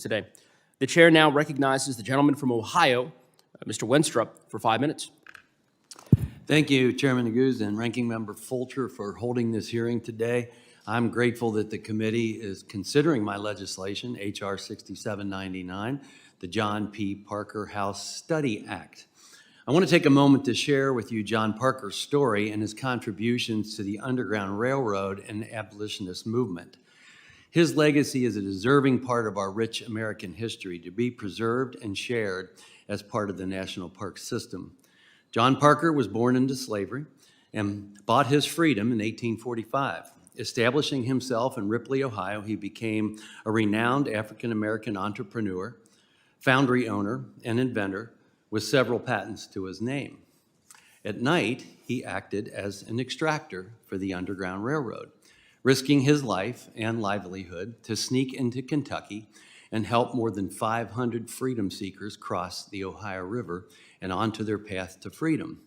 today. The chair now recognizes the gentleman from Ohio, Mr. Wenstrup, for 5 minutes. Thank you, Chairman Neguse and Ranking Member Fulcher, for holding this hearing today. I'm grateful that the committee is considering my legislation, H.R. 6799, the John P. Parker House Study Act. I want to take a moment to share with you John Parker's story and his contributions to the Underground Railroad and abolitionist movement. His legacy is a deserving part of our rich American history to be preserved and shared as part of the national park system. John Parker was born into slavery and bought his freedom in 1845. Establishing himself in Ripley, Ohio, he became a renowned African-American entrepreneur, foundry owner, and inventor with several patents to his name. At night, he acted as an extractor for the Underground Railroad, risking his life and livelihood to sneak into Kentucky and help more than 500 freedom seekers cross the Ohio River and onto their path to freedom.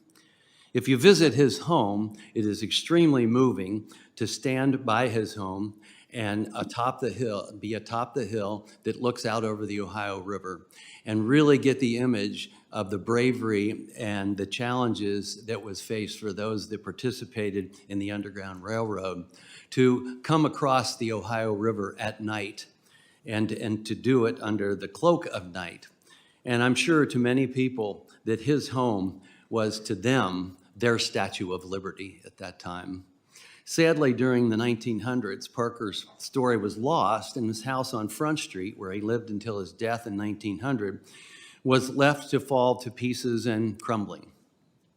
If you visit his home, it is extremely moving to stand by his home and atop the hill that looks out over the Ohio River and really get the image of the bravery and the challenges that was faced for those that participated in the Underground Railroad to come across the Ohio River at night and to do it under the cloak of night. And I'm sure to many people that his home was to them their Statue of Liberty at that time. Sadly, during the 1900s, Parker's story was lost, and his house on Front Street, where he lived until his death in 1900, was left to fall to pieces and crumbling.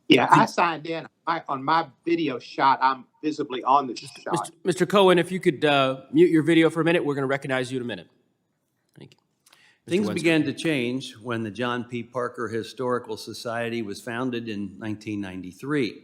Yeah, I signed in. On my video shot, I'm visibly on the shot. Mr. Cohen, if you could mute your video for a minute, we're going to recognize you in a minute. Thank you. Things began to change when the John P. Parker Historical Society was founded in 1993.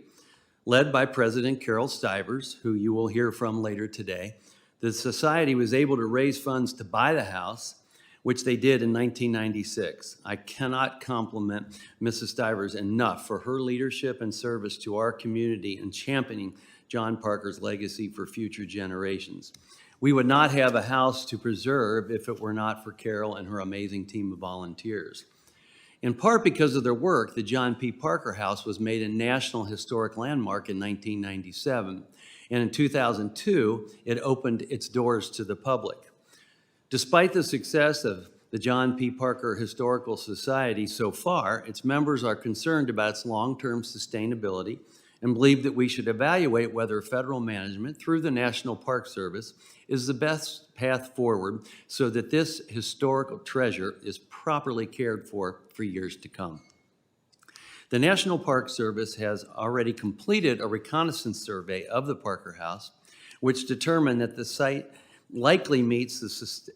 Led by President Carol Stivers, who you will hear from later today, the society was able to raise funds to buy the house, which they did in 1996. I cannot compliment Mrs. Stivers enough for her leadership and service to our community in championing John Parker's legacy for future generations. We would not have a house to preserve if it were not for Carol and her amazing team of volunteers. In part because of their work, the John P. Parker House was made a National Historic Landmark in 1997, and in 2002, it opened its doors to the public. Despite the success of the John P. Parker Historical Society so far, its members are concerned about its long-term sustainability and believe that we should evaluate whether federal management through the National Park Service is the best path forward so that this historical treasure is properly cared for years to come. The National Park Service has already completed a reconnaissance survey of the Parker House, which determined that the site likely meets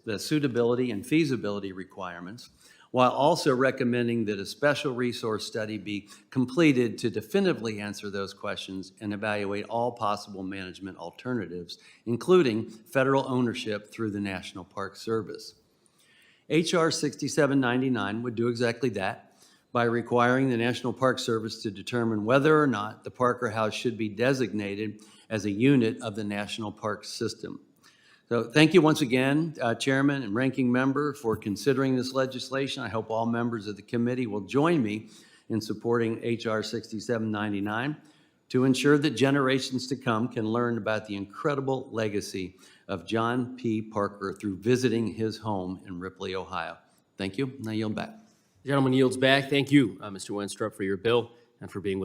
the suitability and feasibility requirements, while also recommending that a special resource study be completed to definitively answer those questions and evaluate all possible management alternatives, including federal ownership through the National Park Service. H.R. 6799 would do exactly that by requiring the National Park Service to determine whether or not the Parker House should be designated as a unit of the National Park System. So thank you once again, Chairman and Ranking Member, for considering this legislation. I hope all members of the committee will join me in supporting H.R. 6799 to ensure that generations to come can learn about the incredible legacy of John P. Parker through visiting his home in Ripley, Ohio. Thank you. Now yield back. The gentleman yields back. Thank you, Mr. Wenstrup, for your bill and for being with